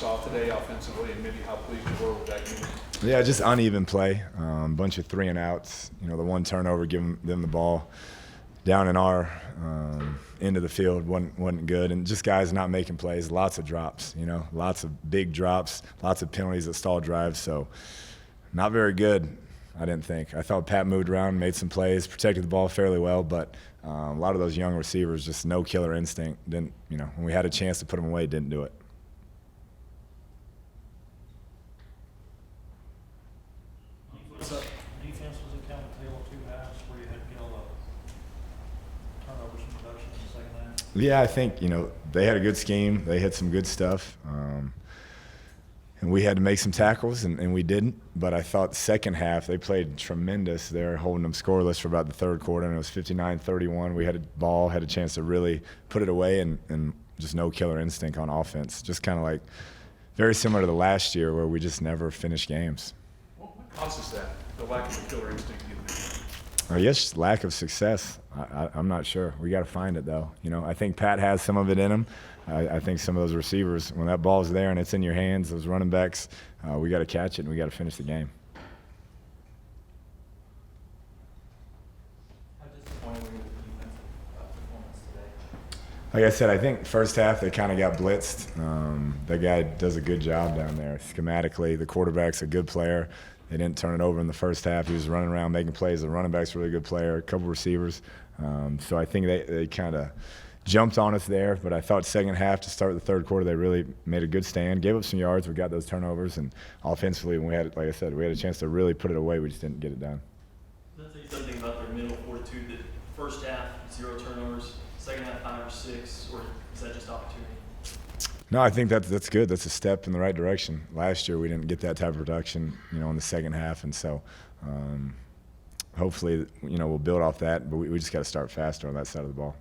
saw today offensively, and maybe how pleased you were with that unit? Yeah, just uneven play. Bunch of 3-and-outs. The one turnover, giving them the ball down in our end of the field wasn't good, and just guys not making plays. Lots of drops. Lots of big drops. Lots of penalties that stall drives. So not very good, I didn't think. I thought Pat moved around, made some plays, protected the ball fairly well, but a lot of those young receivers just no killer instinct. Didn't when we had a chance to put them away, didn't do it. Defense was a kind of tale of two halves where you had to get all the turnovers and production in the second half. Yeah, I think they had a good scheme. They had some good stuff, and we had to make some tackles, and we didn't. But I thought the second half they played tremendous. They were holding them scoreless for about the third quarter, and it was 59-31. We had a ball, had a chance to really put it away, and just no killer instinct on offense. Just kind of like very similar to the last year where we just never finished games. What causes that, the lack of a killer instinct? I guess lack of success. I'm not sure. We got to find it, though. I think Pat has some of it in him. I think some of those receivers, when that ball's there and it's in your hands, those running backs, we got to catch it and we got to finish the game. How disappointed were you with the defensive performance today? Like I said, I think first half they kind of got blitzed. That guy does a good job down there. Schematically, the quarterback's a good player. They didn't turn it over in the first half. He was running around making plays. The running back's a really good player, a couple receivers. So I think they kind of jumped on us there. But I thought second half to start the third quarter, they really made a good stand, gave up some yards. We got those turnovers. And offensively, when we had, like I said, we had a chance to really put it away. We just didn't get it done. Does that say something about their mental fortitude that first half, 0 turnovers, second half, 5 or 6, or is that just opportunity? No, I think that's good. That's a step in the right direction. Last year we didn't get that type of production, in the second half, and so hopefully, we'll build off that. But we just got to start faster on that side of the ball.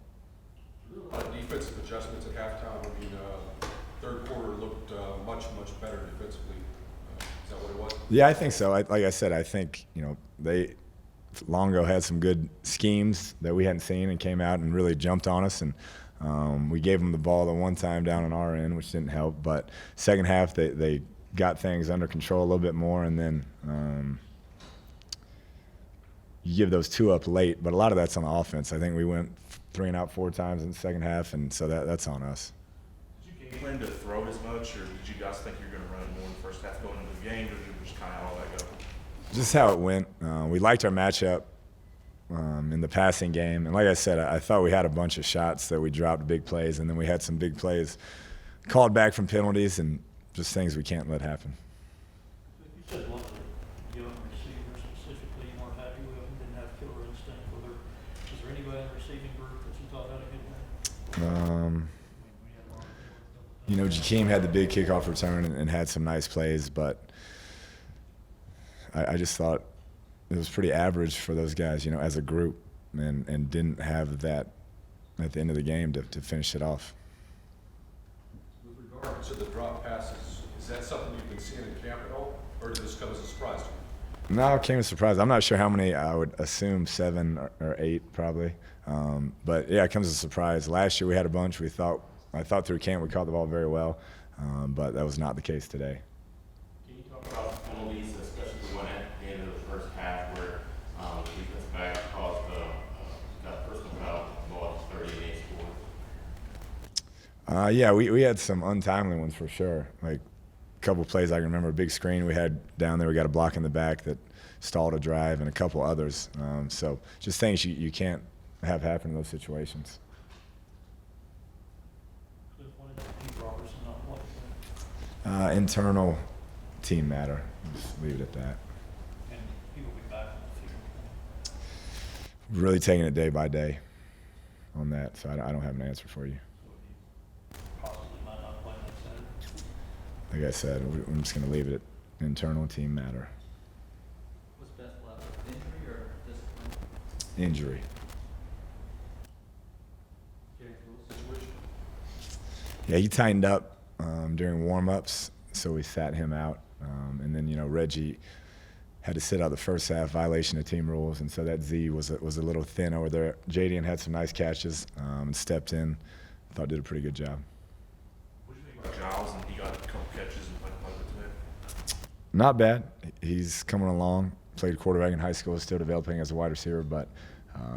Defensive adjustments at halftime. I mean, third quarter looked much better defensively. Is that what it was? Yeah, I think so. Like I said, I think Longo had some good schemes that we hadn't seen and came out and really jumped on us, and we gave them the ball the one time down on our end, which didn't help. But second half, they got things under control a little bit more, and then you give those 2 up late. But a lot of that's on the offense. I think we went 3-and-out 4 times in the second half, and so that's on us. Did you game plan to throw it as much, or did you guys think you were going to run more in the first half going into the game, or did you just kind of all that go? Just how it went. We liked our matchup in the passing game. And like I said, I thought we had a bunch of shots that we dropped big plays, and then we had some big plays called back from penalties and just things we can't let happen. You said one of the young receivers specifically you weren't happy with and didn't have killer instinct. Is there anybody in the receiving group that you thought had a good game? Jakeem had the big kickoff return and had some nice plays, but I just thought it was pretty average for those guys, as a group, and didn't have that at the end of the game to finish it off. With regard to the drop passes, is that something you've been seeing in camp at all, or did this come as a surprise to you? No, it came as a surprise. I'm not sure how many. I would assume 7 or 8 probably. But yeah, it comes as a surprise. Last year we had a bunch. I thought through camp we caught the ball very well, but that was not the case today. Can you talk about penalties, especially the one at the end of the first half where the defensive back caused got personal foul, ball 30 and 8 scored? Yeah, we had some untimely ones for sure. Like a couple plays I can remember, a big screen we had down there. We got a block in the back that stalled a drive, and a couple others. So just things you can't have happen in those situations. Internal team matter. Just leave it at that. And he will be back in the field. Really taking it day by day on that, so I don't have an answer for you. So he possibly might not play next Saturday. Like I said, I'm just going to leave it at internal team matter. What's best left, injury or discipline? Injury. Situation? Yeah, he tightened up during warm-ups, so we sat him out. And then, Reggie had to sit out the first half, violation of team rules, and so that Z was a little thin over there. Jadian had some nice catches and stepped in. I thought did a pretty good job. What do you think about Giles? And he got a couple catches Not bad. He's coming along. Played quarterback in high school, still developing as a wide receiver, but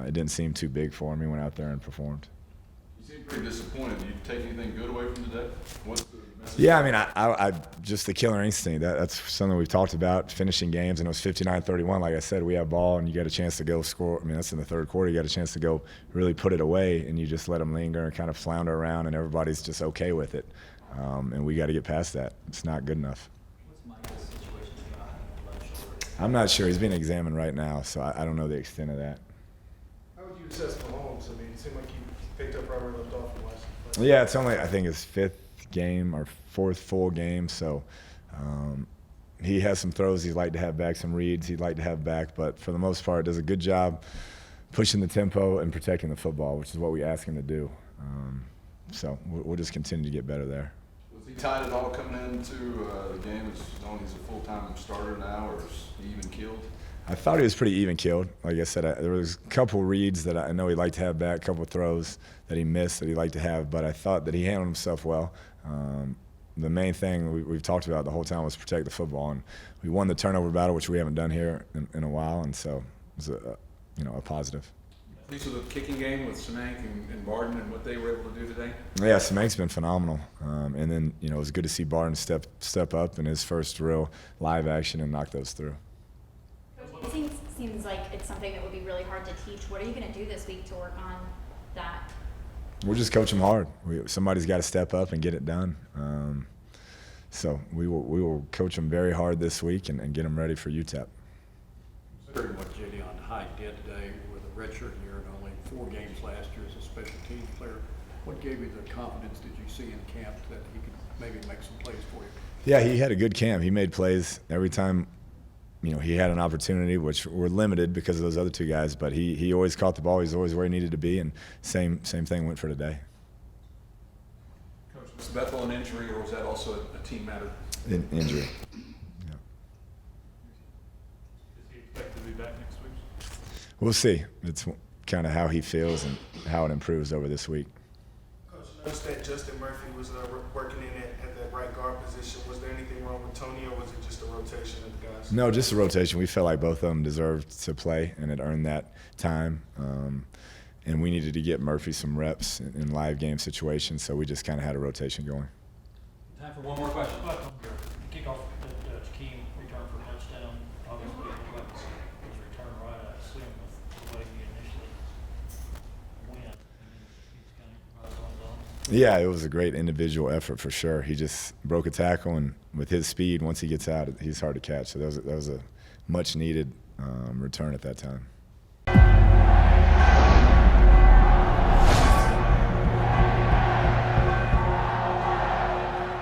it didn't seem too big for him. He went out there and performed. You seem pretty disappointed. Did you take anything good away from today? What's the message? Yeah, I mean, I just the killer instinct. That's something we've talked about, finishing games, and it was 59-31. Like I said, we have ball, and you got a chance to go score. I mean, that's in the third quarter. You got a chance to go really put it away, and you just let them linger and kind of flounder around, and everybody's just okay with it. And we got to get past that. It's not good enough. What's Mike's situation behind the left shoulder? I'm not sure. He's being examined right now, so I don't know the extent of that. How would you assess Mahomes? I mean, it seemed like he picked up right where he left off from last. Yeah, it's only, I think, his 5th game or 4th full game, so he has some throws he'd like to have back, some reads he'd like to have back, but for the most part does a good job pushing the tempo and protecting the football, which is what we ask him to do. So we'll just continue to get better there. Was he tied at all coming into the game as knowing he's a full-time starter now, or is he even killed? I thought he was pretty even keeled. Like I said, there was a couple reads that I know he'd like to have back, a couple throws that he missed that he'd like to have, but I thought that he handled himself well. The main thing we've talked about the whole time was protect the football, and we won the turnover battle, which we haven't done here in a while, and so it was a positive. These are the kicking game with Semank and Barden and what they were able to do today. Yeah, Semank's been phenomenal, and then it was good to see Barden step up in his first real live action and knock those through. It seems like it's something that would be really hard to teach. What are you going to do this week to work on that? We'll just coach them hard. Somebody's got to step up and get it done. So we will coach them very hard this week and get them ready for UTEP. Considering what Jadion Hyde did today with a redshirt year and only 4 games last year as a special teams player, what gave you the confidence did you see in camp that he could maybe make some plays for you? Yeah, he had a good camp. He made plays every time. He had an opportunity, which were limited because of those other 2 guys, but he always caught the ball. He's always where he needed to be, and same thing went for today. Coach, was Bethel an injury, or was that also a team matter? Injury. Is he expected to be back next week? We'll see. It's kind of how he feels and how it improves over this week. Coach, noticed that Justin Murphy was working in at that right guard position. Was there anything wrong with Tony, or was it just a rotation of the guys? No, just a rotation. We felt like both of them deserved to play and had earned that time. And we needed to get Murphy some reps in live game situations, so we just kind of had a rotation going. Time for one more question. Kickoff that Jakeem returned for a touchdown. Obviously, his return right, I assume, with the way he initially went. He's kind of right on his own. Yeah, it was a great individual effort for sure. He just broke a tackle, and with his speed, once he gets out, he's hard to catch. So that was a much-needed return at that time.